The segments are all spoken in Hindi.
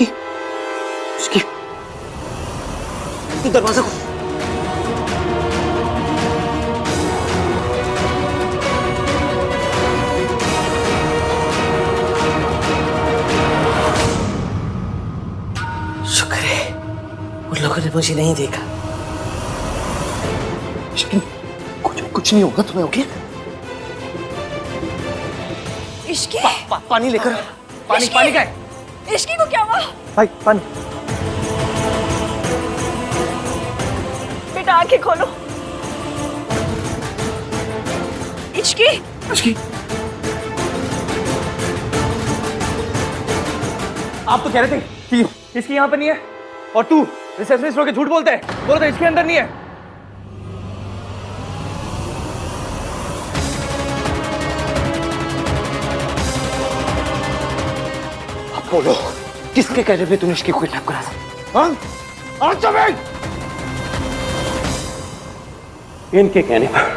इसकी इसकी तू दरवाजा खोल। शुक्र है उन लोगों ने मुझे नहीं देखा। कुछ नहीं होगा तुम्हें, ओके? इश्की पानी लेकर। पानी पानी का है? इश्की को क्या हुआ? भाई पानी। बेटा आंखें खोलो। इश्की इश्की आप तो कह रहे थे कि इसकी यहाँ पर नहीं है, और तू रिसेप्शनिस्ट होकर झूठ बोलता है, बोला था इसके अंदर नहीं है। अब बोलो, किसके कहने पे तूने इसकी किडनैप करा था? हाँ? इनके कहने पर।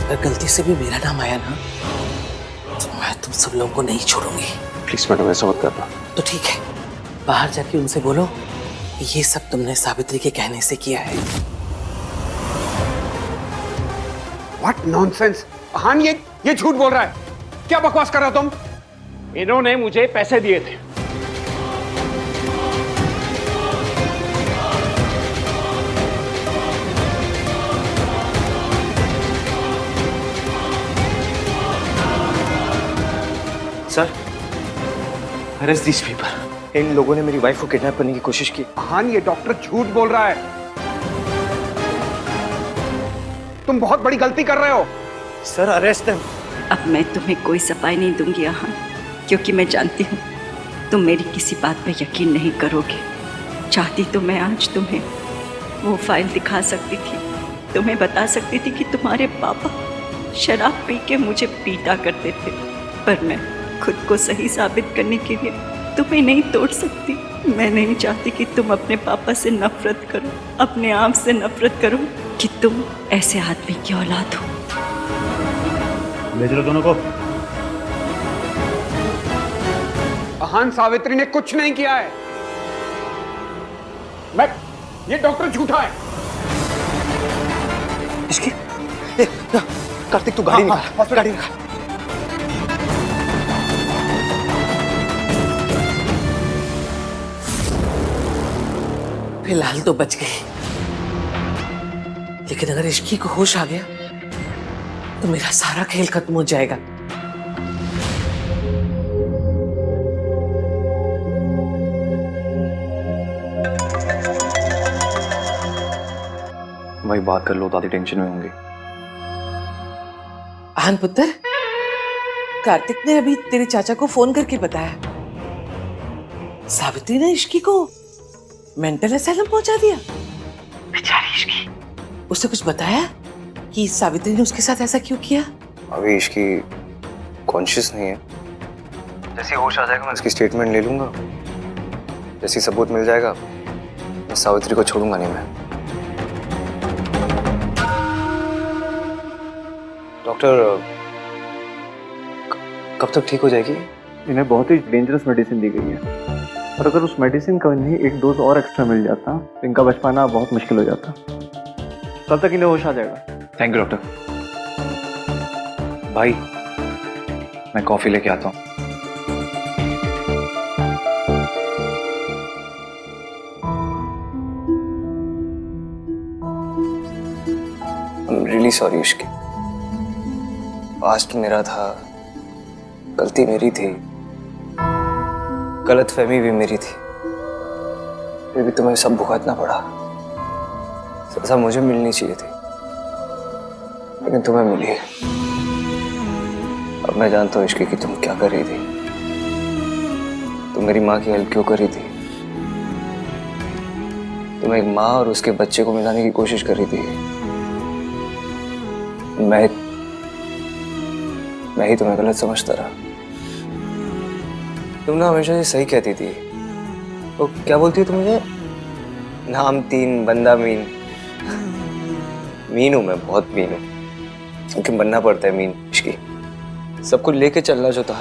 अगर गलती से भी मेरा नाम आया ना तो मैं तुम सब लोगों को नहीं छोड़ूंगी। प्लीज मैडम ऐसा मत करना। तो ठीक है, बाहर जाके उनसे बोलो कि ये सब तुमने सावित्री के कहने से किया है। What nonsense! हान ये झूठ बोल रहा है। क्या बकवास कर रहे हो तुम? इन्होंने मुझे पैसे दिए थे। Sir, arrest this people. इन लोगों ने मेरी वाइफ को किडनैप करने की कोशिश की। हान ये डॉक्टर झूठ बोल रहा है। तुम बहुत बड़ी गलती कर रहे हो। Sir arrest them. अब मैं तुम्हें कोई सफाई नहीं दूंगी यहाँ, क्योंकि मैं जानती हूँ तुम मेरी किसी बात पर यकीन नहीं करोगे। चाहती तो मैं आज तुम्हें वो फाइल दिखा सकती थी, तुम्हें बता सकती थी कि तुम्हारे पापा शराब पी के मुझे पीटा करते थे, पर मैं खुद को सही साबित करने के लिए तुम्हें नहीं तोड़ सकती। मैं नहीं चाहती कि तुम अपने पापा से नफरत करो, अपने आप से नफरत करो कि तुम ऐसे आदमी की औलाद हो। ले चलो दोनों को। हान सावित्री ने कुछ नहीं किया है। ये डॉक्टर झूठा है। इसकी कार्तिक तू गाड़ी निकाल, गाड़ी निकाल। फिलहाल तो बच गई, लेकिन अगर इश्की को होश आ गया तो मेरा सारा खेल खत्म हो जाएगा। वही बात कर लो, दादी टेंशन में होंगी। आन पुत्र, कार्तिक ने अभी तेरे चाचा को फोन करके बताया सावित्री ने इश्की को मेंटल असाइलम पहुंचा दिया। बेचारी इश्की। उससे कुछ बताया कि सावित्री ने उसके साथ ऐसा क्यों किया? अभी इसकी कॉन्शियस नहीं है। जैसे होश आ जाएगा मैं इसकी स्टेटमेंट ले लूंगा। जैसे सबूत मिल जाएगा मैं सावित्री को छोड़ूंगा नहीं। मैं डॉक्टर कब तक ठीक हो जाएगी? इन्हें बहुत ही डेंजरस मेडिसिन दी गई है, और अगर उस मेडिसिन का इन्हें एक डोज और एक्स्ट्रा मिल जाता तो इनका बच पाना बहुत मुश्किल हो जाता। कल तक इन्हें होश आ जाएगा। Thank you doctor. भाई मैं कॉफी लेके आता हूँ। I'm really sorry Ishki. Past मेरा था, गलती मेरी थी, गलतफहमी भी मेरी थी, फिर भी तुम्हें सब भुगतना पड़ा। सजा मुझे मिलनी चाहिए थी, लेकिन तुम्हें मिली। अब मैं जानता हूँ इश्की कि तुम क्या कर रही थी। तुम मेरी माँ की हेल्प क्यों कर रही थी? तुम एक माँ और उसके बच्चे को मिलाने की कोशिश कर रही थी। मैं मैं ही तुम्हें गलत समझता रहा। तुम ना हमेशा ये सही कहती थी। तो क्या बोलती हो तुम मुझे? नाम 3 बंदा मीन। मीन हूं मैं, बहुत मीन हूं, क्योंकि बनना पड़ता है मीन इश्की। सब कुछ लेके चलना जो था,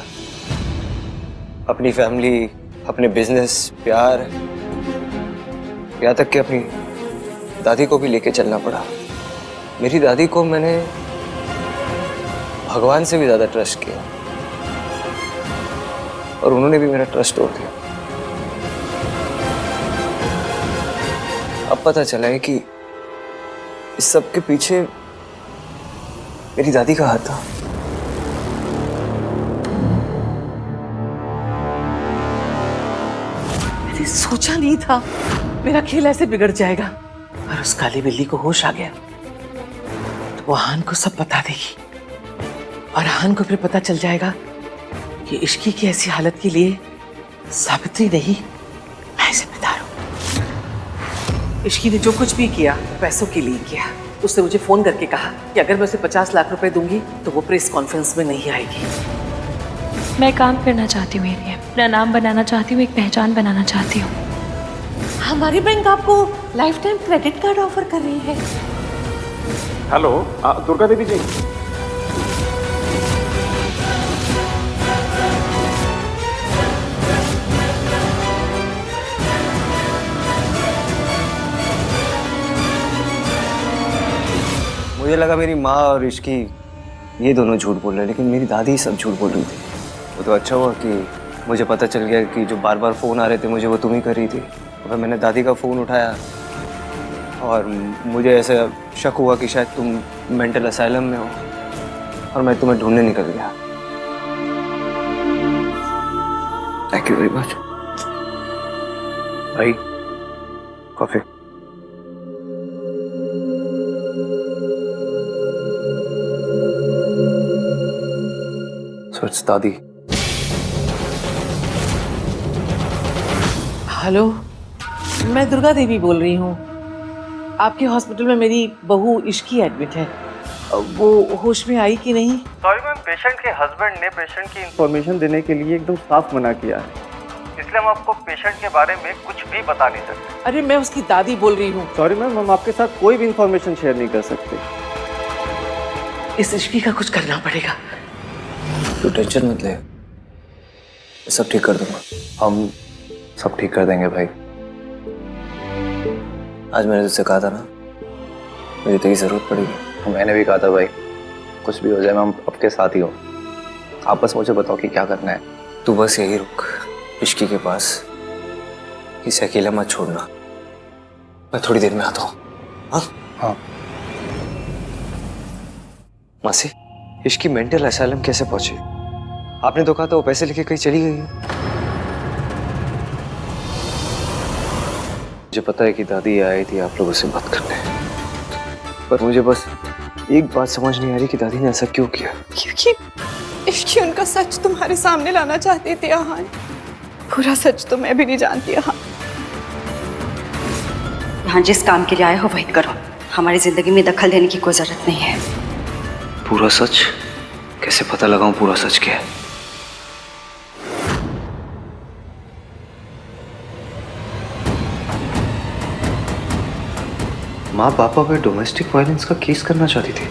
अपनी फैमिली, अपने बिजनेस, प्यार, यहाँ तक कि अपनी दादी को भी लेके चलना पड़ा। मेरी दादी को मैंने भगवान से भी ज्यादा ट्रस्ट किया और उन्होंने भी मेरा ट्रस्ट तोड़ दिया। अब पता चला है कि इस सब के पीछे मेरी दादी का हाथ था। मैंने सोचा नहीं था मेरा खेल ऐसे बिगड़ जाएगा। और उस काली बिल्ली को होश आ गया तो वो हान को सब बता देगी और हान को फिर पता चल जाएगा कि इश्की की ऐसी हालत के लिए सावित्री नहीं, मैं जिम्मेदार हूं। इश्की ने जो कुछ भी किया पैसों के लिए किया। उसने मुझे फोन करके कहा कि अगर मैं उसे 50 लाख रुपए दूंगी तो वो प्रेस कॉन्फ्रेंस में नहीं आएगी। मैं काम करना चाहती हूँ एरिया, अपना नाम बनाना चाहती हूँ, एक पहचान बनाना चाहती हूँ। हमारी बैंक आपको life time credit card offer कर रही है। हेलो दुर्गा देवी जी। मुझे लगा मेरी माँ और इश्की ये दोनों झूठ बोल रहे हैं, लेकिन मेरी दादी सब झूठ बोल रही थी। वो तो अच्छा हुआ कि मुझे पता चल गया कि जो बार बार फ़ोन आ रहे थे मुझे वो तुम ही कर रही थी। और मैंने दादी का फ़ोन उठाया और मुझे ऐसा शक हुआ कि शायद तुम मेंटल असाइलम में हो और मैं तुम्हें ढूंढने निकल गया। थैंक यू वेरी मच भाई। कॉफी। सच दादी। हेलो, मैं दुर्गा देवी बोल रही हूँ। आपके हॉस्पिटल में मेरी बहू इश्की एडमिट है। वो होश में आई कि नहीं? सॉरी मैम, पेशेंट के हस्बैंड ने पेशेंट की इंफॉर्मेशन देने के लिए एकदम साफ मना किया है, इसलिए हम आपको पेशेंट के बारे में कुछ भी बता नहीं सकते। अरे मैं उसकी दादी बोल रही हूँ। सॉरी मैम, हम आपके साथ कोई भी इंफॉर्मेशन शेयर नहीं कर सकते। इस इश्की का कुछ करना पड़ेगा। तू टेंशन मत ले, सब ठीक कर दूंगा। हम सब ठीक कर देंगे भाई। आज मैंने तुझसे कहा था ना मुझे तेरी जरूरत पड़ेगी। मैंने भी कहा था भाई, कुछ भी हो जाए मैं हम आपके साथ ही हो। आप बस मुझे बताओ कि क्या करना है। तू बस यही रुक इश्की के पास, इसे अकेला मत छोड़ना। मैं थोड़ी देर में आता हूँ। हाँ हाँ। मासी, इश्की मेंटल असाइलम कैसे पहुंची? आपने तो कहा था वो पैसे लेके कहीं चली गई है। मुझे पता है कि दादी आई थी आप लोगों से बात करने, पर मुझे बस एक बात समझ नहीं आ रही कि दादी ने ऐसा क्यों किया। क्योंकि इश्की उनका सच तुम्हारे सामने लाना चाहते थे आहान। पूरा सच तो मैं भी नहीं जानती आहान। यहाँ जिस काम के लिए आए हो वही करो, हमारी जिंदगी में दखल देने की कोई जरूरत नहीं है। पूरा सच कैसे पता लगाऊं? पूरा सच क्या है? माँ पापा पे डोमेस्टिक वायलेंस का केस करना चाहती थी।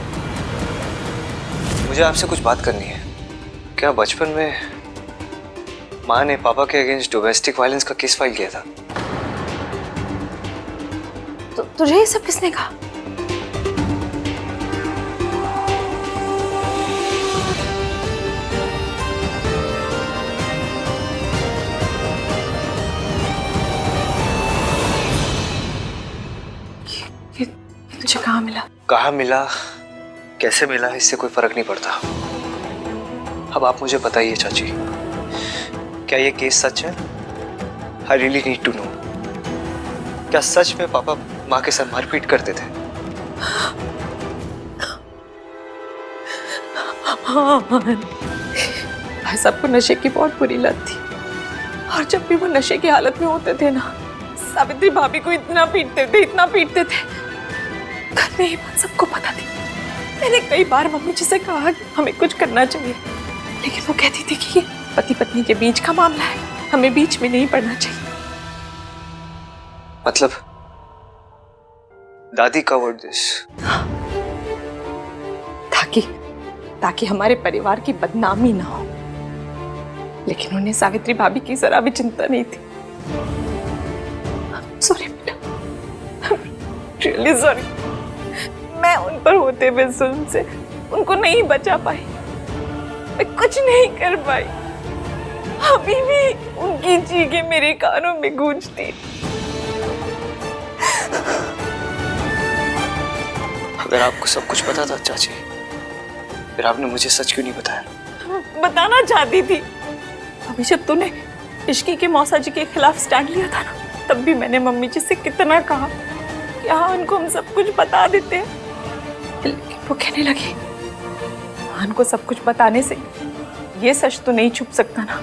मुझे आपसे कुछ बात करनी है। क्या बचपन में माँ ने पापा के अगेंस्ट डोमेस्टिक वायलेंस का केस फाइल किया था? तो तुझे ये सब किसने कहा? तुझे कहाँ मिला? कहाँ मिला, कैसे मिला, इससे कोई फर्क नहीं पड़ता। अब आप मुझे बताइए चाची, क्या ये केस सच है? I really need to know. क्या सच में पापा माँ के साथ मारपीट करते थे? हाँ, भाई साहब को नशे की बहुत बुरी लत थी और जब भी वो नशे की हालत में होते थे ना, सावित्री भाभी को इतना पीटते थे। घर में ये बात सबको पता थी। मैंने कई बार मम्मी जी से कहा कि हमें कुछ करना चाहिए, लेकिन वो कहती थी कि ये पति पत्नी के बीच का मामला है, हमें बीच में नहीं पड़ना चाहिए। मतलब दादी कवर्ड दिस। ताकि हमारे परिवार की बदनामी ना हो। लेकिन उन्हें सावित्री भाभी की जरा भी चिंता नहीं थी। सॉरी बेटा, रियली सॉरी। मैं उन पर होते हुए जुल्म से उनको नहीं बचा पाई, मैं कुछ नहीं कर पाई। अभी भी उनकी चीखें मेरे कानों में गूंजती। अगर आपको सब कुछ पता था चाची, फिर आपने मुझे सच क्यों नहीं बताया? बताना चाहती थी। अभी जब तूने इश्की के मौसा जी के खिलाफ स्टैंड लिया था ना, तब भी मैंने मम्मी जी से कितना कहा कि हाँ उनको हम सब कुछ बता देते हैं। लेकिन वो कहने लगी मान को सब कुछ बताने से ये सच तो नहीं छुप सकता ना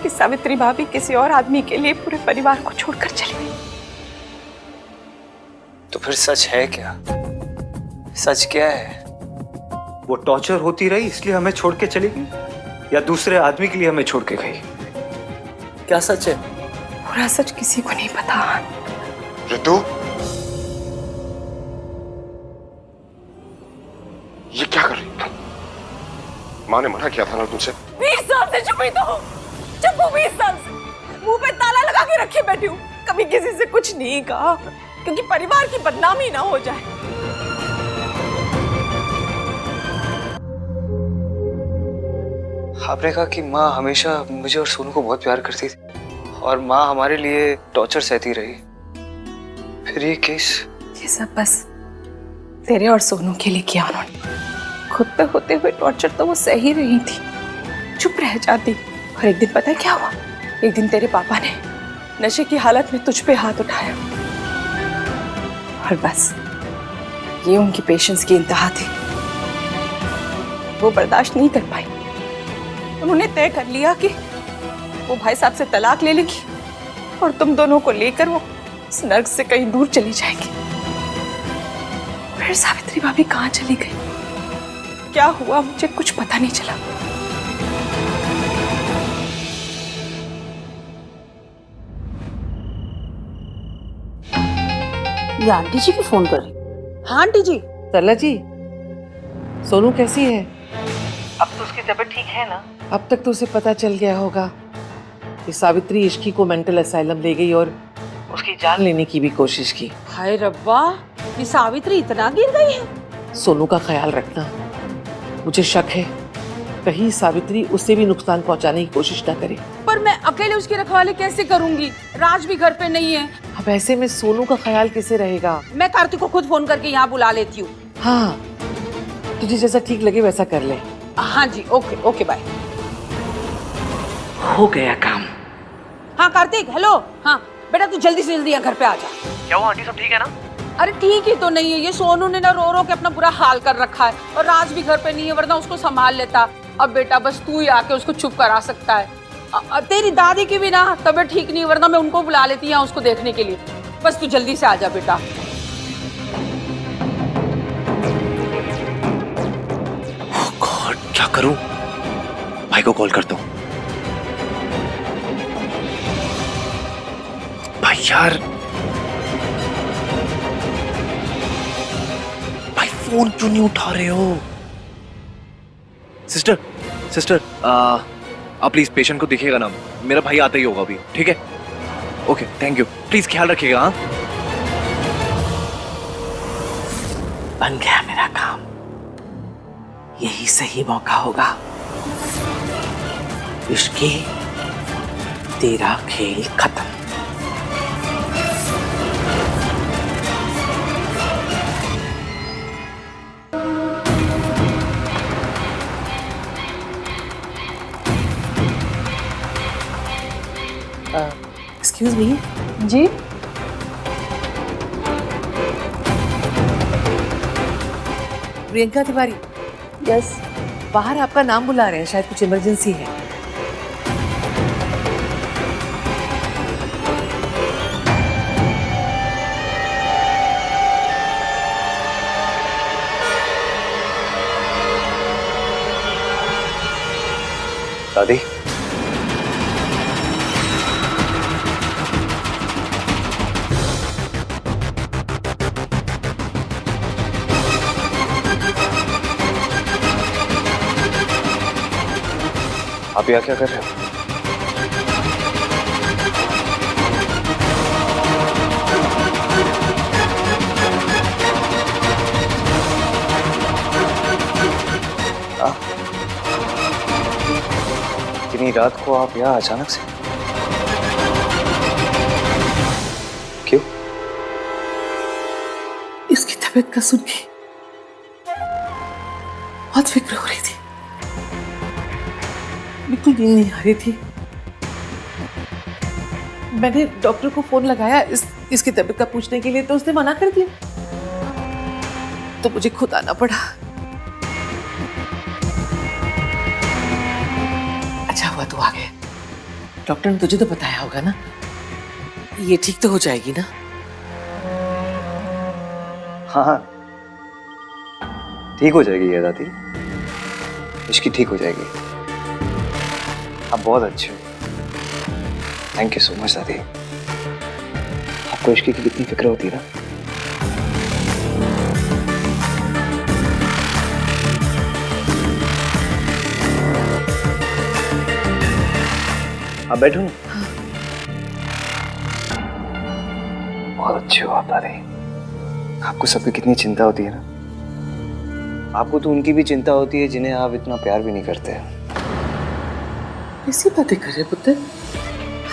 कि सावित्री भाभी किसी और आदमी के लिए पूरे परिवार को छोड़कर चली गई। तो फिर सच है क्या? सच क्या है? वो टॉर्चर होती रही इसलिए हमें छोड़ के चली गई, या दूसरे आदमी के लिए हमें छोड़ के गई? क्या सच है? पूरा सच किसी को नहीं पता। ऋतु, ये क्या कर रही हो? माँ ने मना किया था ना तुमसे। 20 साल से चुप ही तो हूँ। चुप हूँ 20 साल से, मुंह पे ताला लगा के रखे बैठी हूँ। कभी किसी से कुछ नहीं कहा क्योंकि परिवार की बदनामी ना हो जाए। आपने कहा कि माँ हमेशा मुझे और सोनू को बहुत प्यार करती थी और माँ हमारे लिए टॉर्चर सहती रही। फिर ये केस? ये सब बस तेरे और सोनू के लिए किया उन्होंने। खुद पे होते हुए टॉर्चर तो वो सह ही रही थी, चुप रह जाती। और एक दिन पता है क्या हुआ? एक दिन तेरे पापा ने नशे की हालत में तुझ पे हाथ उठाया और बस ये उनकी पेशेंस की इंतहा थी। वो बर्दाश्त नहीं कर पाई। उन्होंने तय कर लिया कि वो भाई साहब से तलाक ले लेगी और तुम दोनों को लेकर वो इस नर्क से कहीं दूर चली जाएंगी। फिर सावित्री भाभी कहाँ चली गई, क्या हुआ, मुझे कुछ पता नहीं चला। ये आंटी जी की फोन कर रही। हाँ आंटी जी। सरला जी, सोनू कैसी है? अब तो उसकी तबीयत ठीक है ना? अब तक तो उसे पता चल गया होगा कि सावित्री इश्की को मेंटल असाइलम ले गई और उसकी जान लेने की भी कोशिश की। हाय रब्बा, ये सावित्री इतना गिर गई है। सोनू का ख्याल रखना, मुझे शक है कहीं सावित्री उससे भी नुकसान पहुंचाने की कोशिश ना करे। पर मैं अकेले उसकी रखवाली कैसे करूंगी? राज भी घर पे नहीं है। अब ऐसे में सोनू का ख्याल किसे रहेगा? मैं कार्तिक को खुद फोन करके यहाँ बुला लेती हूँ। हाँ, तुझे जैसा ठीक लगे वैसा कर ले। हाँ जी, ओके ओके बाय। हो गया काम। हाँ कार्तिक, हेलो। हाँ बेटा, तू जल्दी से जल्दी यहाँ घर पे आ जा। क्या हुआ आंटी, सब ठीक है ना? अरे ठीक ही तो नहीं है, ये सोनू ने ना रो रो के अपना बुरा हाल कर रखा है और राज भी घर पे नहीं है, वरना उसको संभाल लेता। अब बेटा बस तू ही आके उसको चुप करा सकता है। तेरी दादी की भी ना तबीयत ठीक नहीं, वरना मैं उनको बुला लेती हूँ उसको देखने के लिए। बस तू जल्दी से आ जा बेटा। गॉड, क्या करूं? भाई को कॉल करता हूं। भाई यार, भाई फोन क्यों नहीं उठा रहे हो? सिस्टर, सिस्टर, आप प्लीज पेशेंट को देखिएगा ना, मेरा भाई आता ही होगा अभी, ठीक है? ओके, थैंक यू, प्लीज ख्याल रखिएगा। हाँ, बन गया मेरा काम। यही सही मौका होगा। इश्की, तेरा खेल खत्म। Excuse me. जी प्रियंका तिवारी, यस। बाहर आपका नाम बुला रहे हैं, शायद कुछ इमरजेंसी है। दादी आप यहाँ क्या कर रहे हो? इतनी रात को आप यहाँ अचानक से क्यों? इसकी तबीयत का सुन के बहुत फिक्र हो रही थी, बिल्कुल नींद नहीं आ रही थी। मैंने डॉक्टर को फोन लगाया इसकी तबीयत का पूछने के लिए, तो उसने मना कर दिया, तो मुझे खुद आना पड़ा। अच्छा हुआ तू आ गया। डॉक्टर ने तुझे तो बताया होगा ना, ये ठीक तो हो जाएगी ना? हाँ हाँ ठीक हो जाएगी ये दादी, इसकी ठीक हो जाएगी। आप बहुत अच्छे हो, थैंक यू सो मच दादी। आपको इश्की की कितनी फिक्र होती है ना। आप बैठो ना। बहुत अच्छे हो आप दादी। आपको सबकी कितनी चिंता होती है ना। आपको तो उनकी भी चिंता होती है जिन्हें आप इतना प्यार भी नहीं करते। ऐसी बातें कर रहे पुत्र,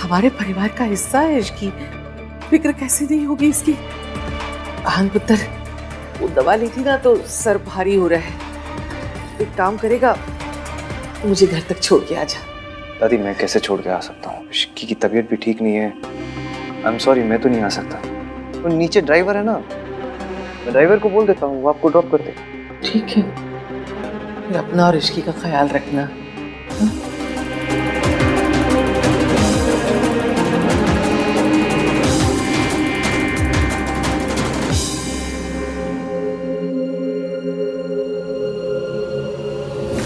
हमारे परिवार का हिस्सा है, इसकी फिक्र कैसे नहीं होगी इसकी? आन पुत्र, वो दवा ली थी ना तो सर भारी हो रहा है। एक काम करेगा, मुझे घर तक छोड़ के आ जा। दादी मैं कैसे छोड़ के आ सकता हूँ? इश्की की तबीयत भी ठीक नहीं है। आई एम सॉरी, मैं तो नहीं आ सकता। तो नीचे ड्राइवर है ना, मैं ड्राइवर को बोल देता हूँ, वो आपको ड्रॉप कर दे। ठीक है, फिर अपना और इश्की का ख्याल रखना। हा?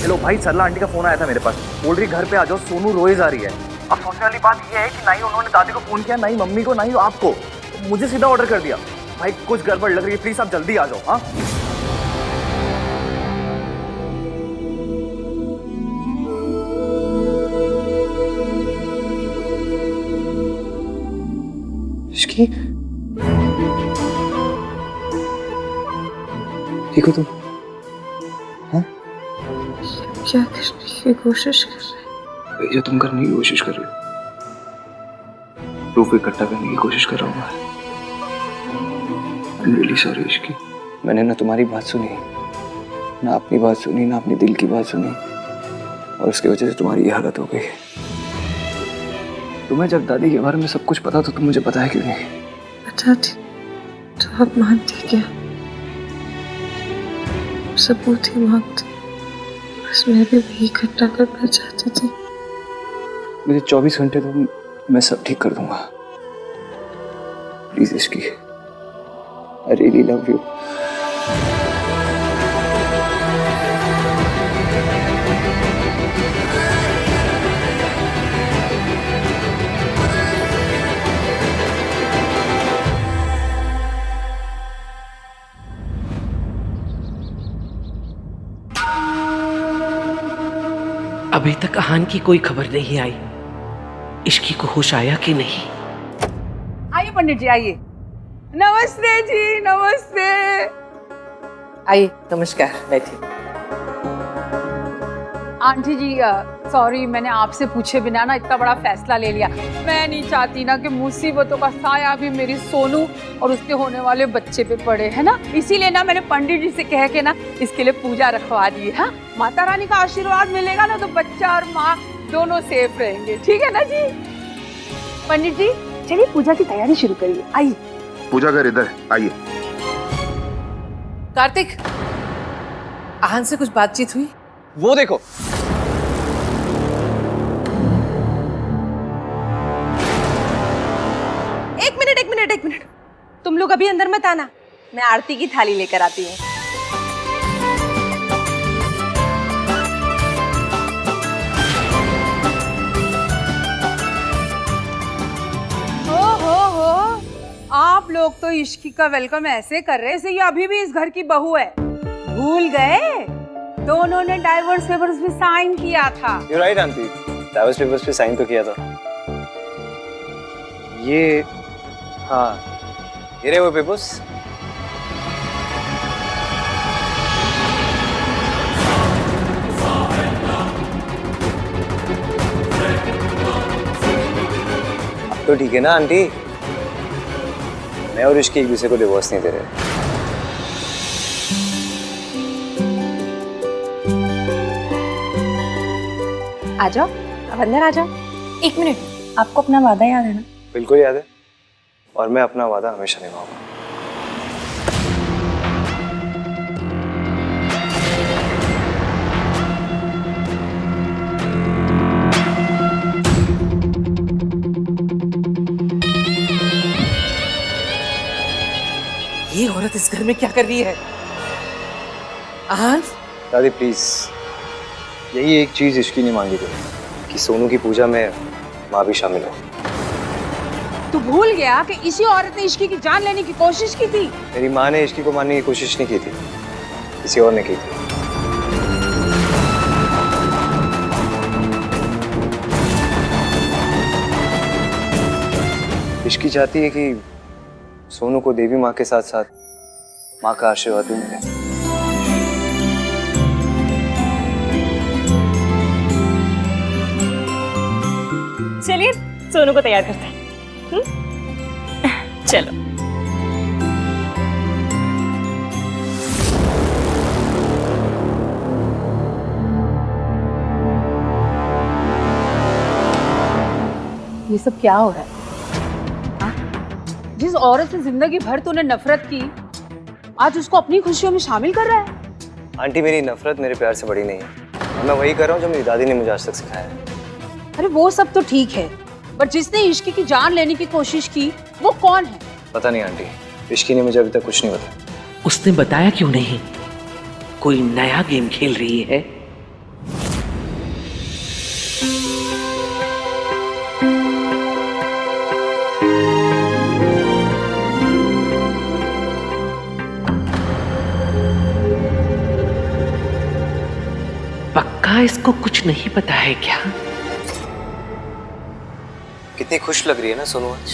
हेलो भाई, सरला आंटी का फोन आया था मेरे पास, बोल रही घर पे आ जाओ, सोनू रोए जा रही है। अब सोचने वाली बात यह है कि ना ही उन्होंने दादी को फोन किया, ना ही मम्मी को, ना ही आपको, मुझे सीधा ऑर्डर कर दिया। भाई कुछ गड़बड़ लग रही है, प्लीज आप जल्दी आ जाओ। हाँ इश्की, ठीक हो तुम? हाँ क्या करने की कोशिश कर रहे जो तुम करने की कोशिश कर रहे हो, प्रूफ इकट्ठा करने की कोशिश कर रहा हूँ मैं। I'm really sorry Ishki. मैंने ना तुम्हारी बात सुनी, ना अपनी बात सुनी, ना अपने दिल की बात सुनी, और उसकी वजह से तुम्हारी ये हालत हो गई। तुम्हें जब दादी के बारे में सब कुछ पता तो तुम मुझे बताया क्यों नहीं? बता थी तो आप मानते क्या? सबूत ही मांगते, बस मैं भी वही इकट्ठा करना चाहती थी। मुझे 24 घंटे तो मैं सब ठीक कर दूंगा। Please Ishki, I really love you. अभी तक आहान की कोई खबर नहीं आई, इश्की को होश आया कि नहीं? आइए पंडित जी, आइए। नमस्ते जी, नमस्ते। आइए, नमस्कार, बैठिए। आंटी जी सॉरी, मैंने आपसे पूछे बिना ना इतना बड़ा फैसला ले लिया। मैं नहीं चाहती ना कि मुसीबतों का साया भी मेरी सोनू और उसके होने वाले बच्चे पे पड़े, है ना। इसीलिए ना मैंने पंडित जी से कह के ना इसके लिए पूजा रखवा दी है। हाँ, माता रानी का आशीर्वाद मिलेगा ना तो बच्चा और माँ दोनों सेफ रहेंगे, ठीक है ना जी। पंडित जी चलिए पूजा की तैयारी शुरू करिए, आइए। पूजा कर इधर आइए। कार्तिक, आहान से कुछ बातचीत हुई? वो देखो, एक मिनट, तुम लोग अभी अंदर मत आना, मैं आरती की थाली लेकर आती हूँ। लोग तो इश्की का वेलकम ऐसे कर रहे जैसे ये अभी भी इस घर की बहू है। भूल गए दोनों ने डाइवोर्स पेपर्स भी साइन किया था। You right aunty, divorce papers पे साइन तो किया था। ये हाँ, ये रहे वो पेपर्स। अब तो ठीक है ना आंटी, मैं और इश्की एक दूसरे को डिवोर्स नहीं दे रहे। आ जाओ, अब अंदर आ जाओ। एक मिनट, आपको अपना वादा याद है ना? बिल्कुल याद है, और मैं अपना वादा हमेशा निभाऊंगा। ये औरत इस घर में क्या कर रही है? आहान, दादी प्लीज, यही एक चीज इश्की ने मांगी थी कि सोनू की पूजा में माँ भी शामिल हो। तू भूल गया कि इसी औरत ने इश्की की जान लेने की कोशिश की थी। मेरी माँ ने इश्की को मारने की कोशिश नहीं की थी, किसी और ने की थी। इश्की चाहती है कि सोनू को देवी माँ के साथ साथ माँ का आशीर्वाद भी मिले। चलिए सोनू को तैयार करते हैं। चलो। ये सब क्या हो रहा है? जिस औरत से जिंदगी भर तूने नफरत की, आज उसको अपनी खुशियों में शामिल कर रहा है। आंटी, मेरी नफरत मेरे प्यार से बड़ी नहीं है, और मैं वही कर रहा हूँ जो मेरी दादी ने मुझे आज तक सिखाया है। अरे वो सब तो ठीक है, पर जिसने इश्की की जान लेने की कोशिश की वो कौन है? पता नहीं आंटी, इश्की ने मुझे अभी तक कुछ नहीं बताया। उसने बताया क्यों नहीं? कोई नया गेम खेल रही है। पक्का इसको कुछ नहीं पता है क्या? कितनी खुश लग रही है ना सोनू आज।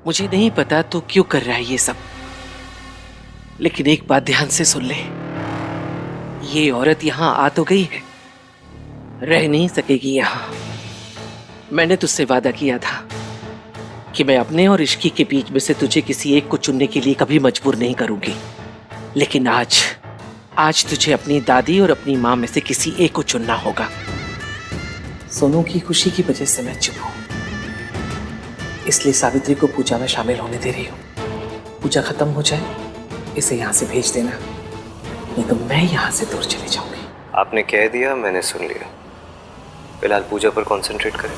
मुझे नहीं पता तो क्यों कर रहा है ये सब, लेकिन एक बात ध्यान से सुन ले, ये औरत यहां आ तो गई है, रह नहीं सकेगी यहां। मैंने तुझसे वादा किया था कि मैं अपने और इश्की के बीच में से तुझे किसी एक को चुनने के लिए कभी मजबूर नहीं करूंगी, लेकिन आज तुझे अपनी दादी और अपनी माँ में से किसी एक को चुनना होगा। सोनू की खुशी की वजह से मैं चुप हूं, इसलिए सावित्री को पूजा में शामिल होने दे रही हूँ। पूजा खत्म हो जाए इसे यहाँ से भेज देना, नहीं तो मैं यहाँ से दूर चली जाऊंगी। आपने कह दिया, मैंने सुन लिया। फिलहाल पूजा पर कंसंट्रेट करें।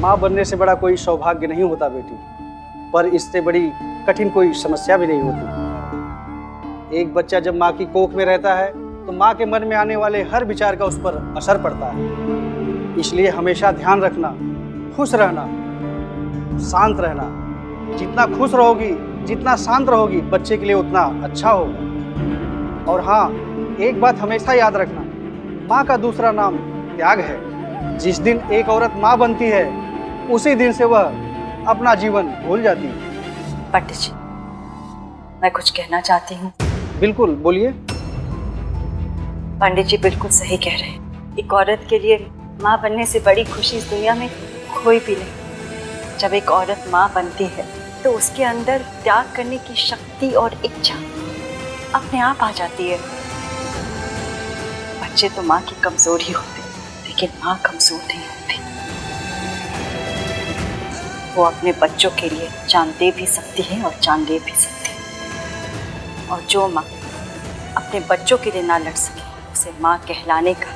माँ बनने से बड़ा कोई सौभाग्य नहीं होता बेटी, पर इससे बड़ी कठिन कोई समस्या भी नहीं होती। एक बच्चा जब माँ की कोख में रहता है तो माँ के मन में आने वाले हर विचार का उस पर असर पड़ता है। इसलिए हमेशा ध्यान रखना, खुश रहना, शांत रहना। जितना खुश रहोगी, जितना शांत रहोगी, बच्चे के लिए उतना अच्छा होगा। और हाँ, एक बात हमेशा याद रखना, माँ का दूसरा नाम त्याग है। जिस दिन एक औरत माँ बनती है, उसी दिन से वह अपना जीवन भूल जाती है। पंडित जी, मैं कुछ कहना चाहती हूँ। बिल्कुल, बोलिए। पंडित जी बिल्कुल सही कह रहे हैं। एक औरत के लिए माँ बनने से बड़ी खुशी इस दुनिया में कोई भी नहीं। जब एक औरत माँ बनती है तो उसके अंदर त्याग करने की शक्ति और इच्छा अपने आप आ जाती है। बच्चे तो माँ की कमजोरी होते, लेकिन माँ कमजोर नहीं होती। वो अपने बच्चों के लिए जान दे भी सकती है और जान ले भी सकती है। और जो माँ अपने बच्चों के लिए ना लड़ सके, उसे माँ कहलाने का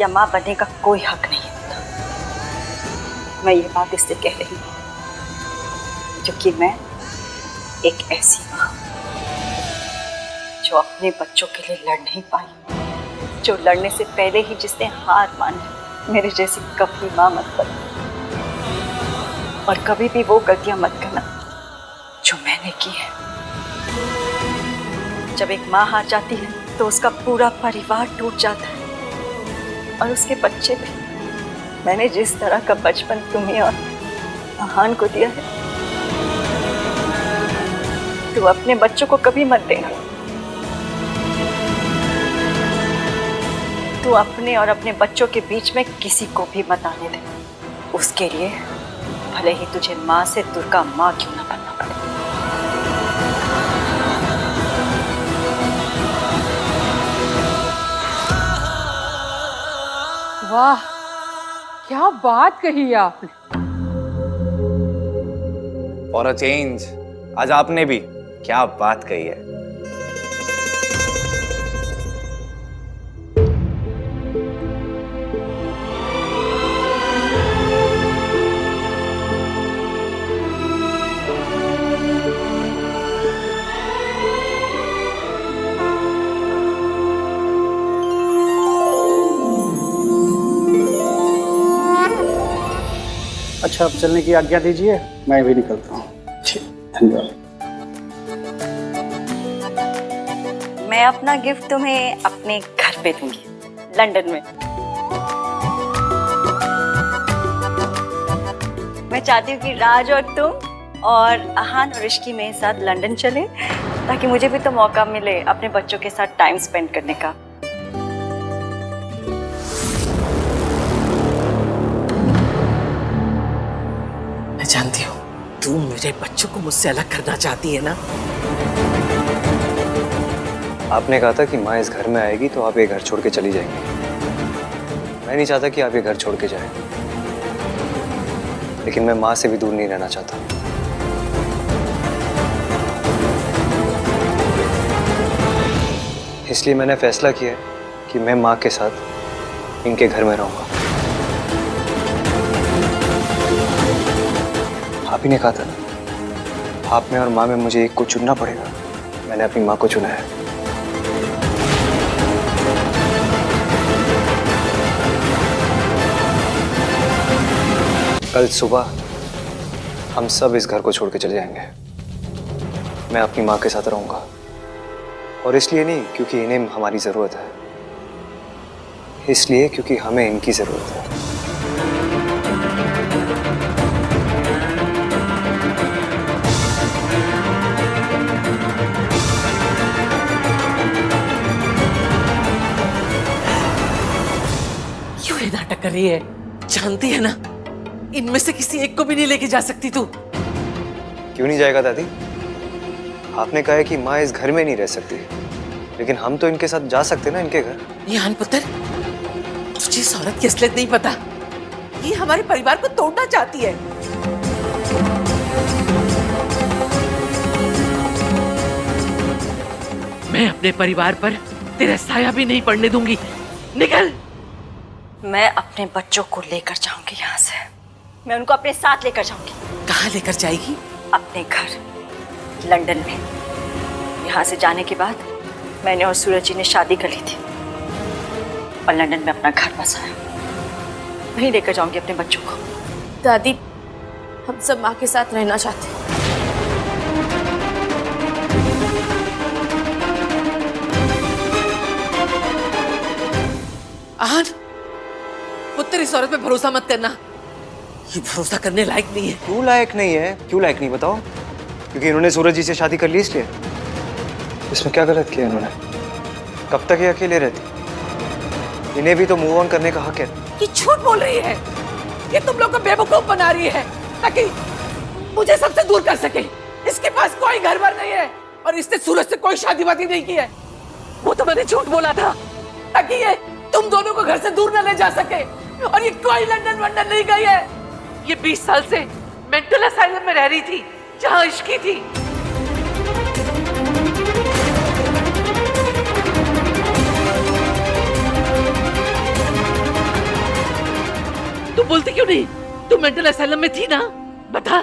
या माँ बनने का कोई हक नहीं होता। मैं ये बात इसलिए कह रही हूँ क्योंकि मैं एक ऐसी माँ जो अपने बच्चों के लिए लड़ नहीं पाई, जो लड़ने से पहले ही जिसने हार मान ली, मेरे जैसी कभी माँ मत बनो और कभी भी वो गलतियां मत करना जो मैंने की है। जब एक माँ हार जाती है तो उसका पूरा परिवार टूट जाता है और उसके बच्चे भी। मैंने जिस तरह का बचपन तुम्हें और आहान को दिया है, तू अपने बच्चों को कभी मत देना। तू अपने और अपने बच्चों के बीच में किसी को भी मत आने दे। उसके लिए भले ही तुझे माँ से दुर्गा माँ क्यों ना बनना पड़े। वाह, क्या बात कही आपने। फॉर अ चेंज आज आपने भी क्या बात कही है। अच्छा, अब चलने की आज्ञा दीजिए, मैं भी निकलता हूँ। धन्यवाद। मैं अपना गिफ्ट तुम्हें अपने घर पे दूंगी, लंदन में। मैं चाहती हूँ कि राज और तुम और आहान और ऋषि मेरे साथ लंदन चले, ताकि मुझे भी तो मौका मिले अपने बच्चों के साथ टाइम स्पेंड करने का। मैं जानती हूँ तू मेरे बच्चों को मुझसे अलग करना चाहती है ना। आपने कहा था कि माँ इस घर में आएगी तो आप ये घर छोड़ के चली जाएंगी। मैं नहीं चाहता कि आप ये घर छोड़ के जाएं, लेकिन मैं माँ से भी दूर नहीं रहना चाहता। इसलिए मैंने फैसला किया है कि मैं माँ के साथ इनके घर में रहूंगा। आप ही ने कहा था ना, आप में और माँ में मुझे एक को चुनना पड़ेगा। मैंने अपनी माँ को चुना है। कल सुबह हम सब इस घर को छोड़ के चले जाएंगे। मैं अपनी माँ के साथ रहूंगा, और इसलिए नहीं क्योंकि इन्हें हमारी जरूरत है, इसलिए क्योंकि हमें इनकी जरूरत है। क्यों ये नाटक कर रही है? जानती है ना इनमें से किसी एक को भी नहीं लेके जा सकती तू। क्यों नहीं जाएगा दादी? आपने कहा है कि माँ इस घर में नहीं रह सकती, लेकिन हम तो इनके साथ जा सकते ना इनके घर। यान पुत्र, तुझे इस औरत की असलियत नहीं पता। ये हमारे परिवार को तोड़ना चाहती है। मैं अपने परिवार पर तेरा साया भी नहीं पड़ने दूंगी। निकल। मैं अपने बच्चों को लेकर जाऊंगी यहाँ से। मैं उनको अपने साथ लेकर जाऊंगी। कहाँ लेकर जाएगी? अपने घर लंदन में। यहाँ से जाने के बाद मैंने और सूरज जी ने शादी कर ली थी और लंदन में अपना घर बसाया। वहीं लेकर जाऊंगी अपने बच्चों को। दादी, हम सब माँ के साथ रहना चाहते हैं। आहान, पुत्र इस औरत पे भरोसा मत करना। ये भरोसा करने लायक नहीं है। क्यों लायक नहीं है? क्यों लायक नहीं बताओ? क्योंकि इन्होंने सूरज जी से शादी कर ली इसलिए? इसमें क्या गलत किया इन्होंने? कब तक ये अकेले रहती? इन्हें भी तो मूव ऑन करने का हक है। ये झूठ बोल रही है। ये तुम लोग को बेवकूफ बना रही है ताकि मुझे सबसे दूर कर सके। इसके पास कोई घर बार नहीं है और इसने सूरज से कोई शादी वादी नहीं की है। वो तो मैंने झूठ बोला था ताकि ये तुम दोनों को घर से दूर न ले जा सके। और ये कोई लंदन वंदन नहीं गई है। ये 20 साल से मेंटल असाइलम में रह रही थी जहां इश्की थी। तू बोलती क्यों नहीं? तू मेंटल असाइलम में थी ना? बता।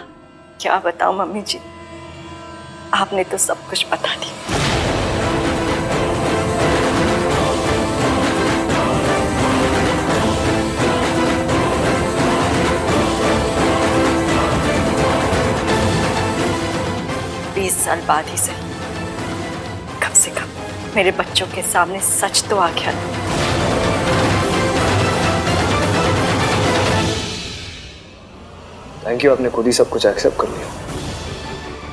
क्या बताऊं मम्मी जी, आपने तो सब कुछ बता दिया। 20 साल बाद ही सही, कम से कम मेरे बच्चों के सामने सच तो आ गया ना। थैंक यू, आपने खुद ही सब कुछ एक्सेप्ट कर लिया।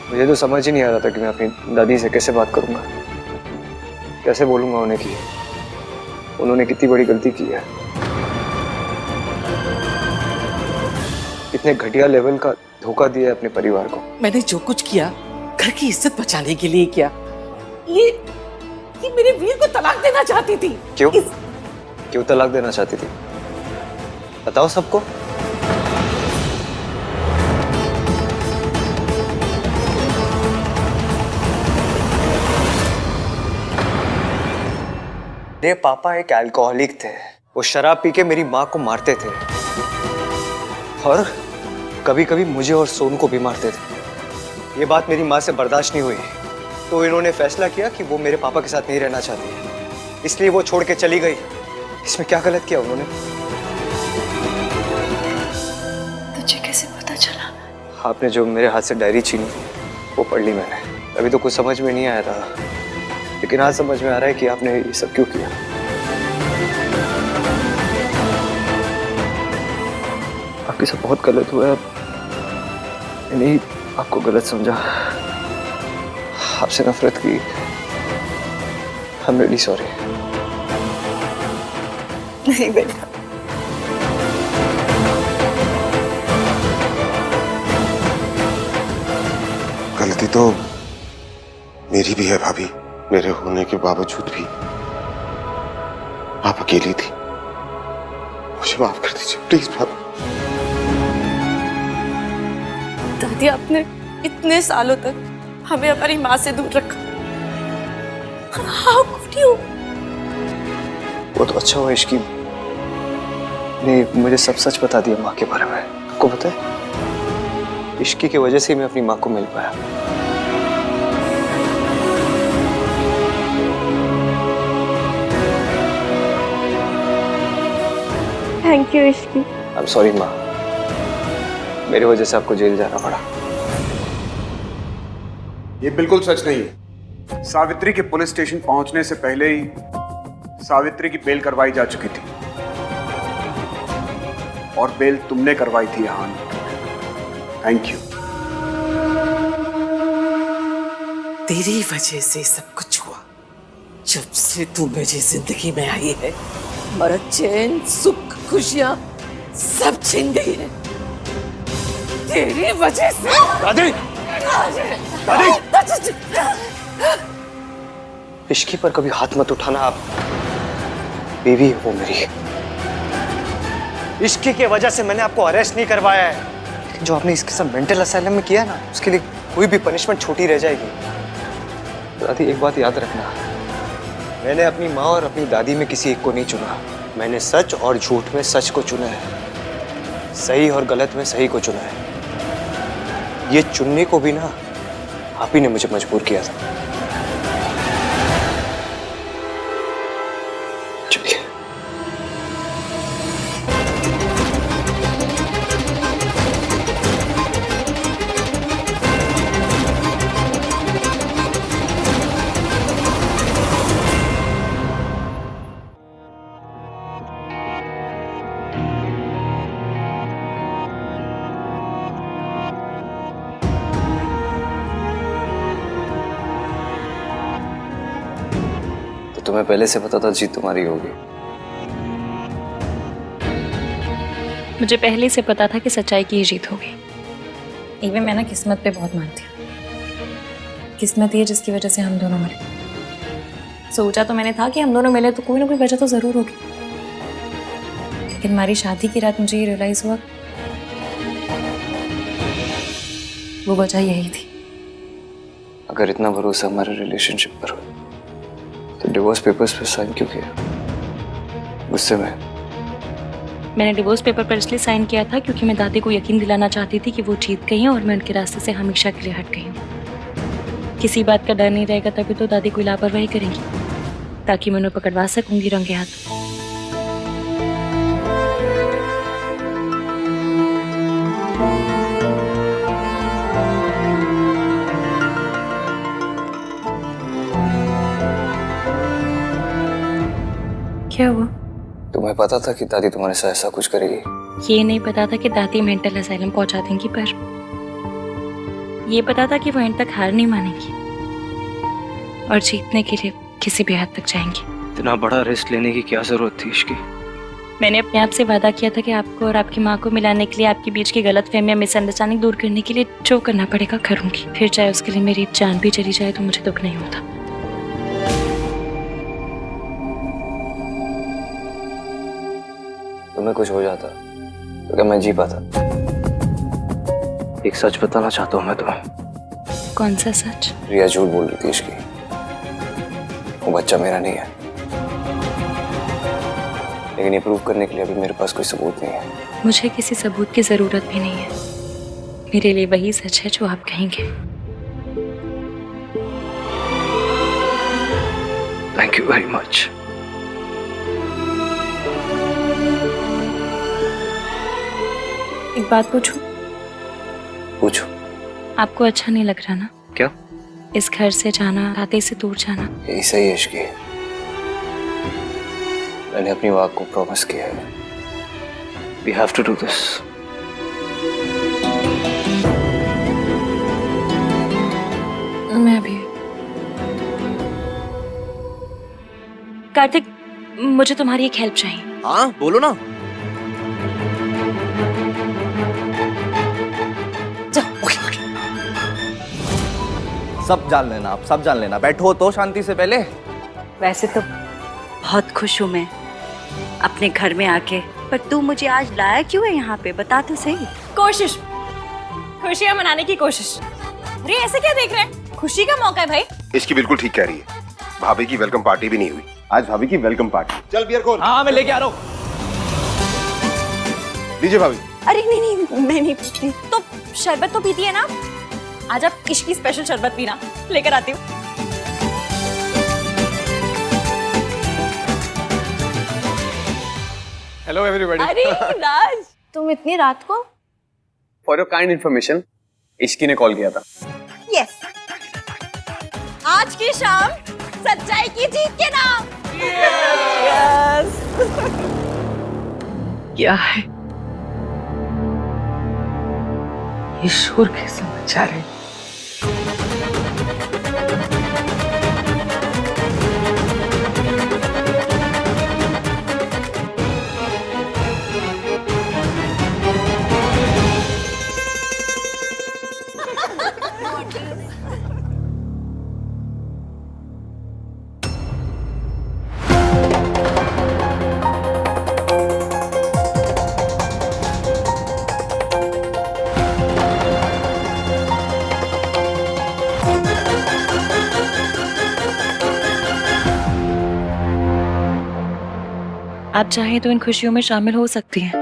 मुझे तो समझ ही नहीं आ रहा था कि मैं अपनी दादी से कैसे बात करूंगा, कैसे बोलूंगा उन्हें कि उन्होंने कितनी बड़ी गलती की है, कितने घटिया लेवल का धोखा दिया है अपने परिवार को। मैंने जो कुछ किया घर की इज्जत बचाने के लिए किया। ये मेरे वीर को तलाक देना चाहती थी। क्यों? क्यों तलाक देना चाहती थी? बताओ सबको। मेरे पापा एक अल्कोहलिक थे। वो शराब पी के मेरी माँ को मारते थे और कभी कभी मुझे और सोनू को भी मारते थे। ये बात मेरी माँ से बर्दाश्त नहीं हुई, तो इन्होंने फैसला किया कि वो मेरे पापा के साथ नहीं रहना चाहती, इसलिए वो छोड़ के चली गई। इसमें क्या गलत किया उन्होंने? तुझे कैसे पता चला? आपने जो मेरे हाथ से डायरी छीनी वो पढ़ ली मैंने। अभी तो कुछ समझ में नहीं आया था, लेकिन आज समझ में आ रहा है कि आपने ये सब क्यों किया। आपके साथ बहुत गलत हुआ है, मैंने आपको गलत समझा, आपसे नफरत की। I'm really sorry। नहीं बेटा, गलती तो मेरी भी है भाभी। मेरे होने के बावजूद भी आप अकेली थी। मुझे माफ कर दीजिए प्लीज भाभी। दादी, आपने इतने सालों तक हमें हमारी माँ से दूर रखा। How could you? वो तो अच्छा हुआ इश्की ने मुझे सब सच बता दिया माँ के बारे में। आपको पता है, इश्की की वजह से ही मैं अपनी माँ को मिल पाया। Thank you Ishki. I am sorry माँ, मेरी वजह से आपको जेल जाना पड़ा। ये बिल्कुल सच नहीं है। सावित्री के पुलिस स्टेशन पहुंचने से पहले ही सावित्री की बेल करवाई जा चुकी थी, और बेल तुमने करवाई थी यहाँ। Thank you. तेरी वजह से सब कुछ हुआ। जब से तू मेरी जिंदगी में आई है, हमारा चैन, सुख, खुशियां सब छिन गई है तेरी वजह से। दादी! दादी! इश्की पर कभी हाथ मत उठाना, आप बीवी है वो मेरी। इश्की की वजह से मैंने आपको अरेस्ट नहीं करवाया है, लेकिन जो आपने इसके साथ मेंटल असाइलम में किया ना, उसके लिए कोई भी पनिशमेंट छोटी रह जाएगी। दादी, एक बात याद रखना, मैंने अपनी माँ और अपनी दादी में किसी एक को नहीं चुना। मैंने सच और झूठ में सच को चुना है, सही और गलत में सही को चुना है। ये चुनने को भी ना आप ही ने मुझे मजबूर किया था। चलिए। तुम्हें पहले से पता था जीत तुम्हारी होगी? मुझे पहले से पता था कि सच्चाई की ही जीत होगी। एक मैं ना किस्मत पे बहुत मानती हूँ। किस्मत ये जिसकी वजह से हम दोनों मिले। सोचा तो मैंने था कि हम दोनों मिले तो कोई ना कोई वजह तो जरूर होगी, लेकिन हमारी शादी की रात मुझे ये रियलाइज हुआ वो वजह यही थी। अगर इतना भरोसा हमारे रिलेशनशिप पर हो तो डिवोर्स पेपर्स पे साइन क्यों किया? गुस्से में? मैंने डिवोर्स पेपर पर इसलिए साइन किया था क्योंकि मैं दादी को यकीन दिलाना चाहती थी कि वो जीत गई हैं और मैं उनके रास्ते से हमेशा के लिए हट गई हूँ। किसी बात का डर नहीं रहेगा तभी तो दादी कोई लापरवाही करेंगी, ताकि मैं उन्हें पकड़वा सकूंगी रंगे हाथ। क्या हुआ? तुम्हें पता था कि दादी तुम्हारे साथ ऐसा कुछ करेगी? ये नहीं पता था कि दादी मेंटल असाइलम पहुंचा देंगी, पर ये पता था कि वो एंड तक हार नहीं मानेंगी और जीतने के लिए किसी भी हद तक जाएंगी। इतना बड़ा रिस्क लेने की क्या जरूरत थी इश्की? मैंने अपने आप से वादा किया था कि आपको और आपकी माँ को मिलाने के लिए, आपके बीच की गलतफहमियां, मिसअंडरस्टैंडिंग दूर करने के लिए जो करना पड़ेगा करूंगी। फिर चाहे उसके लिए मेरी जान भी चली जाए तो मुझे दुख नहीं होता। तुम्हें कुछ हो जाता तो क्या मैं जी पाता? एक सच बताना चाहता हूँ मैं तुम्हें। कौन सा सच? रिया झूठ बोल रही थी इसकी। वो बच्चा मेरा नहीं है, लेकिन ये प्रूव करने के लिए अभी मेरे पास कोई सबूत नहीं है। मुझे किसी सबूत की जरूरत भी नहीं है। मेरे लिए वही सच है जो आप कहेंगे। Thank you very much. एक बात पूछूं? पूछो। आपको अच्छा नहीं लग रहा ना? क्या? इस घर से जाना, दादी से दूर जाना। यही सही है इश्की। मैंने अपनी वाक को प्रॉमिस किया है। We have to do this. मैं भी। कार्तिक, मुझे तुम्हारी एक हेल्प चाहिए। हाँ बोलो ना। सब जान लेना, आप सब जान लेना। बैठो तो शांति से पहले। वैसे तो बहुत खुश हूँ मैं अपने घर में आके, पर तू मुझे आज लाया क्यों है यहाँ पे, बता तो सही। कोशिश, खुशियाँ मनाने की कोशिश। अरे ऐसे क्या देख रहे हैं? खुशी का मौका है भाई। इसकी बिल्कुल ठीक कह रही है। भाभी की वेलकम पार्टी भी नहीं हुई। आज भाभी की वेलकम पार्टी। चल बियर खोल। हाँ मैं लेके आ रहा हूँ। लीजिए भाभी। अरे नहीं, मैं नहीं पीती। तो शरबत तो पीती है ना? आज आप इश्की स्पेशल शरबत पीना, लेकर आती हूँ। Hello everybody. अरे राज, तुम इतनी रात को? For your kind information, Ishki ने कॉल किया था। यस, आज की शाम सच्चाई की जीत के नाम। यस। क्या है ये शोर के समाचार है? आप चाहें तो इन खुशियों में शामिल हो सकती हैं।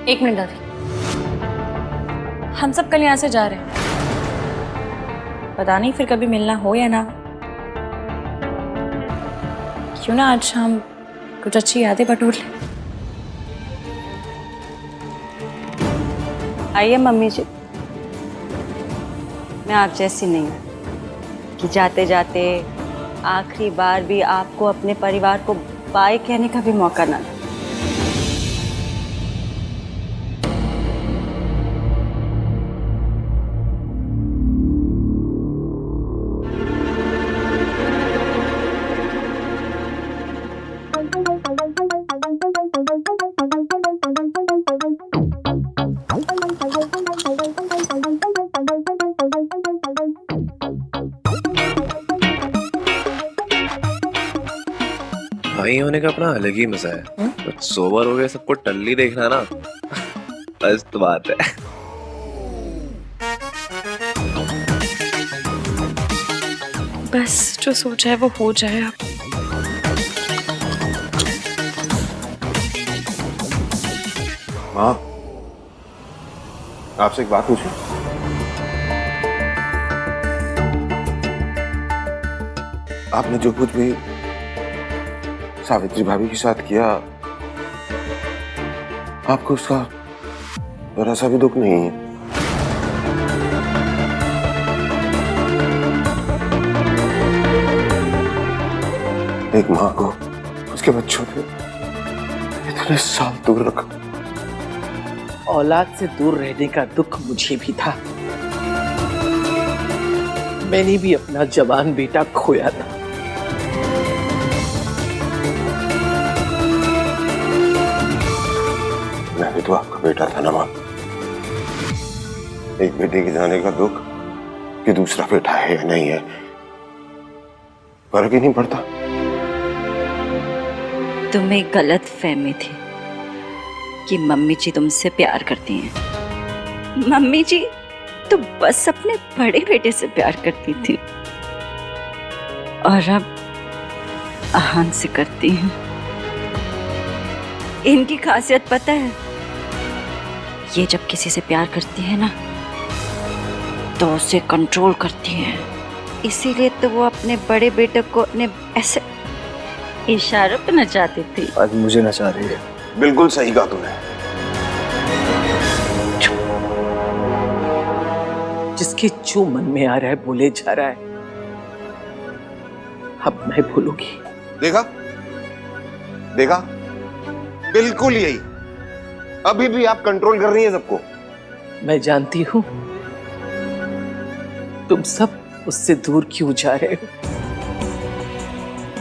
एक मिनट दादी, हम सब कल यहाँ से जा रहे हैं। पता नहीं फिर कभी मिलना हो या ना। क्यों ना आज शाम कुछ अच्छी यादें बटोर लें। आइए मम्मी जी, मैं आप जैसी नहीं हूँ कि जाते जाते आखिरी बार भी आपको अपने परिवार को बाय कहने का भी मौका ना दे। भाई होने का अपना अलग ही मजा है। बट सोबर हो गए सबको टल्ली देखना ना, बस तो बात है। बस जो सोचा है वो हो जाए। आप माँ, आपसे एक बात पूछूं? आपने जो कुछ भी सावित्री भाभी के साथ किया, आपको उसका जरा सा भी दुख नहीं है? एक माँ को उसके बच्चों से इतने साल दूर रखा। औलाद से दूर रहने का दुख मुझे भी था। मैंने भी अपना जवान बेटा खोया था। मैं भी तो आपका बेटा था ना माँ। एक बेटे के जाने का दुख कि दूसरा बेटा है या नहीं है फर्क ही नहीं पड़ता। तुम्हें गलत फहमी थी कि मम्मी जी तुमसे प्यार करती हैं। मम्मी जी तो बस अपने बड़े बेटे से प्यार करती थी और अब आहान से करती हैं। इनकी खासियत पता है, ये जब किसी से प्यार करती है ना तो उसे कंट्रोल करती है। इसीलिए तो वो अपने बड़े बेटे को अपने ऐसे इशारों पे नचाती थी। आज मुझे नचा रही है। बिल्कुल सही कहा तुमने। जिसके जो मन में आ रहा है बोले जा रहा है। अब मैं भूलूंगी। देखा देखा, बिल्कुल यही। अभी भी आप कंट्रोल कर रही हैं सबको। मैं जानती हूं तुम सब उससे दूर क्यों जा रहे हो।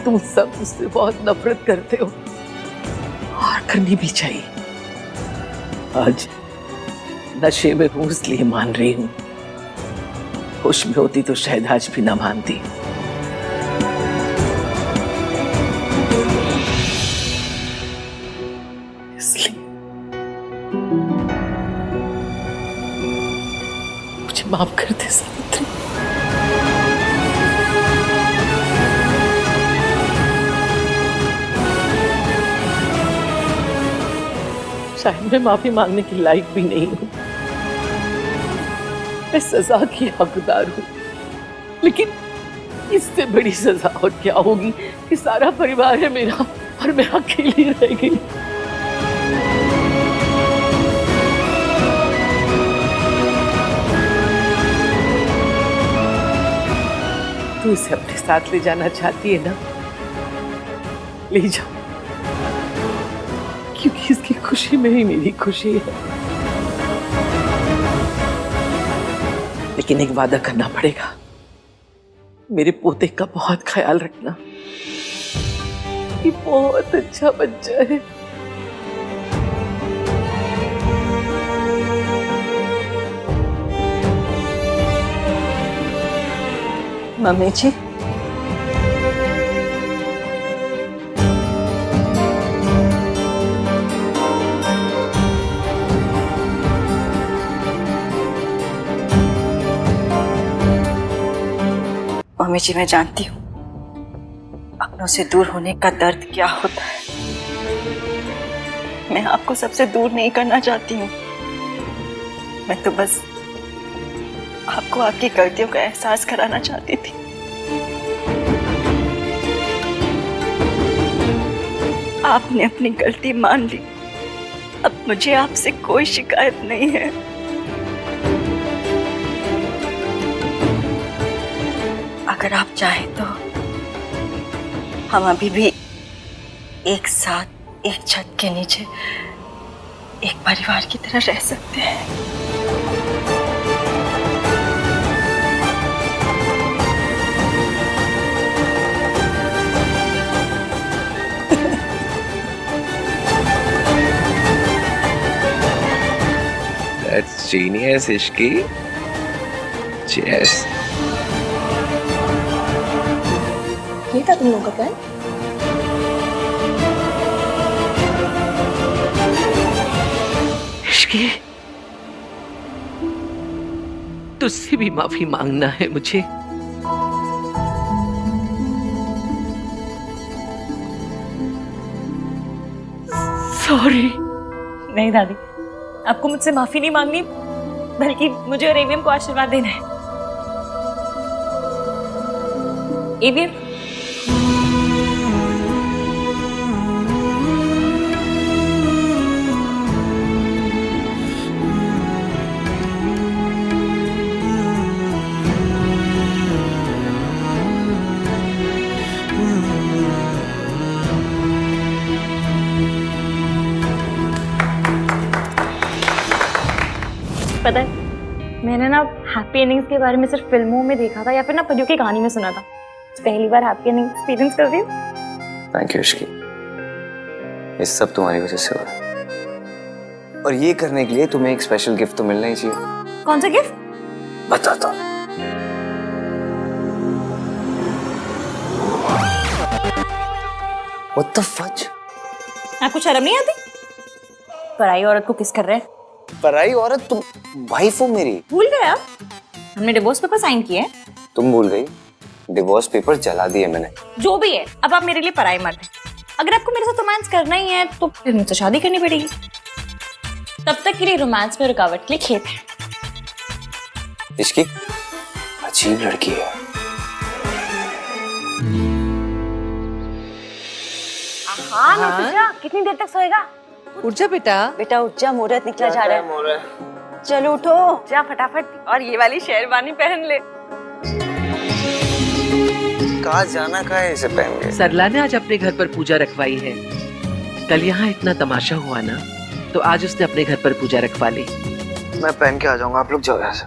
तुम सब उससे बहुत नफरत करते हो और करनी भी चाहिए। आज नशे में हूं इसलिए मान रही हूं। होश में होती तो शायद आज भी ना मानती। इसलिए मुझे माफ कर दे सावित्री। शायद मैं माफी मांगने की लायक भी नहीं हूं। मैं सजा की हकदार हूं, लेकिन इससे बड़ी सजा और क्या होगी कि सारा परिवार है मेरा और मैं अकेली रह गई। तू इसे अपने साथ ले जाना चाहती है ना, ले जाओ, क्योंकि इसकी खुशी में ही मेरी खुशी है। लेकिन एक वादा करना पड़ेगा, मेरे पोते का बहुत ख्याल रखना। ये बहुत अच्छा बच्चा है। मम्मी जी मम्मी जी, मैं जानती हूँ अपनों से दूर होने का दर्द क्या होता है। मैं आपको सबसे दूर नहीं करना चाहती हूँ। मैं तो बस आपको आपकी गलतियों का एहसास कराना चाहती थी। आपने अपनी गलती मान ली। अब मुझे आपसे कोई शिकायत नहीं है। अगर आप चाहें तो हम अभी भी एक साथ एक छत के नीचे एक परिवार की तरह रह सकते हैं। That's genius, Ishki. Cheers. ये था तुम लोगों का प्लान? इश्की, तुझसे भी माफी मांगना है मुझे। सॉरी। नहीं दादी, आपको मुझसे माफी नहीं मांगनी, बल्कि मुझे और एवीएम को आशीर्वाद देना है। एवीएम, मैंने ना हैप्पी एंडिंग्स के बारे में सिर्फ फिल्मों में देखा था या फिर ना परियों की कहानी में सुना था। पहली बार हैप्पी एंडिंग एक्सपीरियंस कर रही हूँ। थैंक यू इश्की, ये सब तुम्हारी वजह से हो रहा है। और ये करने के लिए तुम्हें एक स्पेशल गिफ्ट तो मिलना ही चाहिए। कौन सा गिफ्ट? बताता हूँ। What the fudge? आपको शर्म नहीं आती? पराई औरत को किस कर रहे हैं? पराई औरत? तुम वाइफ हो मेरी। भूल गए आप? हमने डिवोर्स पेपर साइन किए हैं। तुम भूल गई? डिवोर्स पेपर जला दिए मैंने। जो भी है, अब आप मेरे लिए पराई मर्द हैं। अगर आपको मेरे साथ रोमांस करना ही है तो फिर मुझसे शादी करनी पड़ेगी। तब तक के लिए रोमांस में रुकावट के लिए खेत है। इसकी अजीब लड़की है। हाँ नतीजा, कितनी देर तक सोएगा? उठ जा बेटा। बेटा उठ जा, मुहूर्त निकला जा रहा है। चलो उठो, जा फटाफट और ये वाली शेरवानी पहन ले। कहाँ जाना का है इसे पहन के? सरला ने आज अपने घर पर पूजा रखवाई है। कल यहाँ इतना तमाशा हुआ ना, तो आज उसने अपने घर पर पूजा रखवा ली। मैं पहन के आ जाऊंगा, आप लोग जाओ यहाँ से।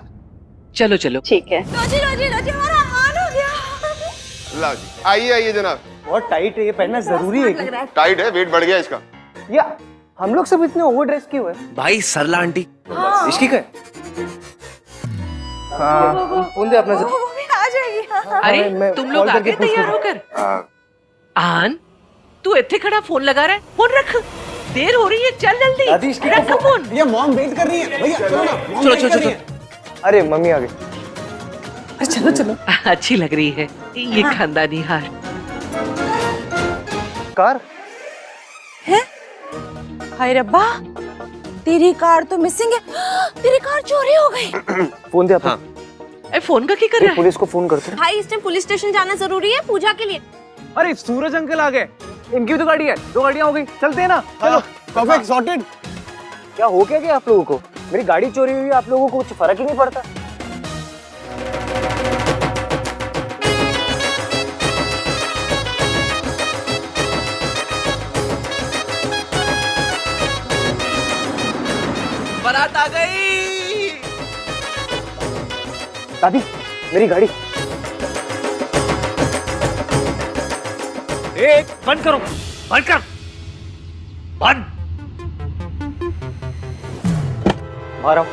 चलो चलो। ठीक है। ला जी, आइए आइए जनाब। बहुत टाइट है, ये पहनना जरूरी है क्या? टाइट है, वेट बढ़ गया इसका। या हम लोग सब इतने ओवर ड्रेस क्यों है? भाई सरला आंटी इसकी क्या है? हाँ, फोन दे अपना। आ जाएगी। अरे तुम लोग आ गए तैयार होकर? आन, तू इतने खड़ा फोन लगा रहा है? फोन रख, देर हो रही है, चल जल्दी। दादी इसकी रख फोन। ये मॉम वेट कर रही है भैया, चलो ना। चलो चलो चलो। अरे मम्मी आ गई। चलो चलो। अच्छी लग रही है ये खानदानी हार। कार है? हाय रब्बा, तेरी कार तो मिसिंग है। तेरी कार चोरी हो गई। फोन दे अपना। ए फोन का क्या कर रहा है? पुलिस को फोन करते हैं। भाई इस टाइम पुलिस स्टेशन जाना जरूरी है पूजा के लिए। अरे सूरज अंकल आ गए, इनकी भी तो गाड़ी है, 2 गाड़ियां हो गई, चलते हैं ना। चलो परफेक्ट सॉर्टेड। क्या हो गया आप लोगों को? मेरी गाड़ी चोरी हुई, आप लोगों को कुछ फर्क ही नहीं पड़ता। बारात आ गई। दादी मेरी गाड़ी। बंद करो, बंद कर, बंद। बाहर आओ।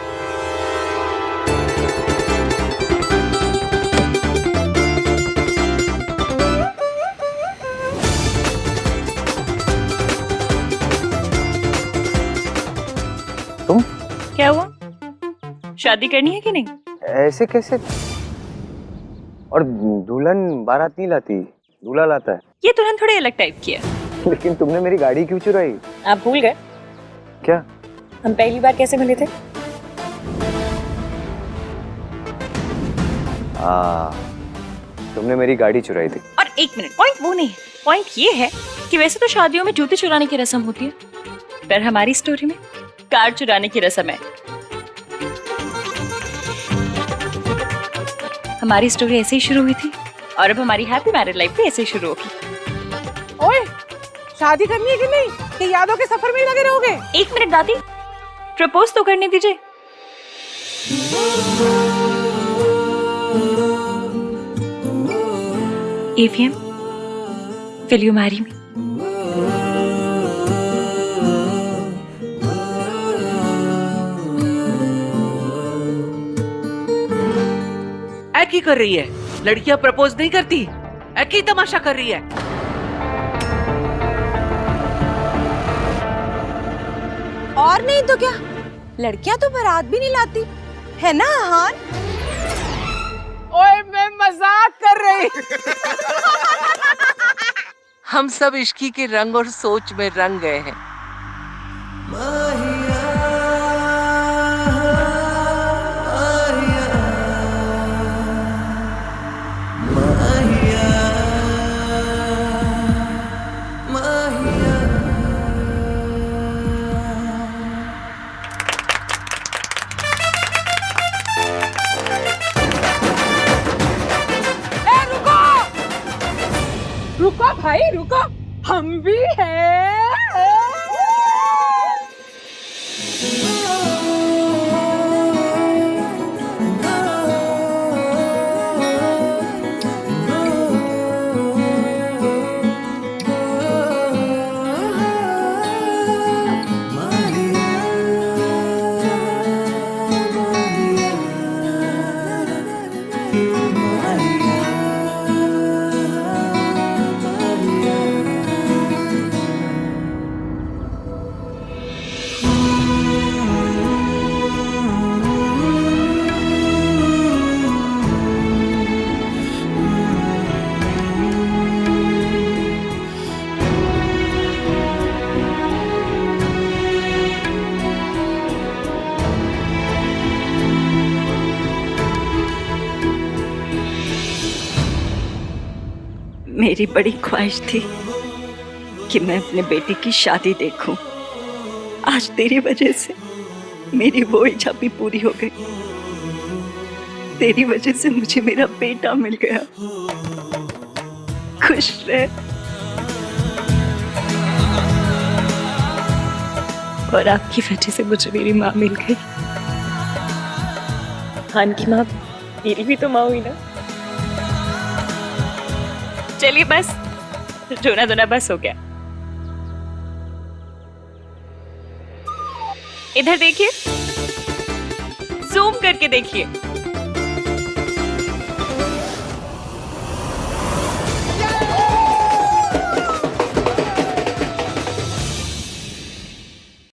तुम क्या हुआ? शादी करनी है कि नहीं? ऐसे कैसे? और दुल्हन बारात नहीं लाती, दूल्हा लाता है। ये दुल्हन थोड़ी अलग टाइप की है। लेकिन तुमने मेरी गाड़ी क्यों चुराई? आप भूल गए क्या? हम पहली बार कैसे मिले थे? तुमने मेरी गाड़ी चुराई थी। और एक मिनट, पॉइंट वो नहीं है। पॉइंट ये है कि वैसे तो शादियों में जूते चुराने की रस्म होती है, पर हमारी स्टोरी में कार चुराने की रस्म है। हमारी स्टोरी ऐसे ही शुरू हुई थी और अब हमारी हैप्पी मैरिड लाइफ भी ऐसे ही शुरू होगी। ओए, शादी करनी है कि नहीं? कि यादों के सफर में ही लगे रहोगे? एक मिनट दादी, प्रपोज तो करने दीजिए। AVM, will you marry me? ऐकी कर रही है, लड़कियां प्रपोज नहीं करती, ऐकी तमाशा कर रही है। और नहीं तो क्या, लड़कियां तो बारात भी नहीं लाती है ना हान? ओए मैं मजाक कर रही। हम सब इश्की के रंग और सोच में रंग गए हैं। रुको भाई रुको, हम भी हैं। मेरी बड़ी ख्वाहिश थी कि मैं अपने बेटे की शादी देखूं। आज तेरी वजह से मेरी वो इच्छा भी पूरी हो गई। तेरी वजह से मुझे मेरा बेटा मिल गया। खुश रह। और आपकी वजह से मुझे मेरी माँ मिल गई। खान की माँ मेरी भी तो माँ हुई ना। चलिए बस, रोना धोना बस हो गया। इधर देखिए, जूम करके देखिए।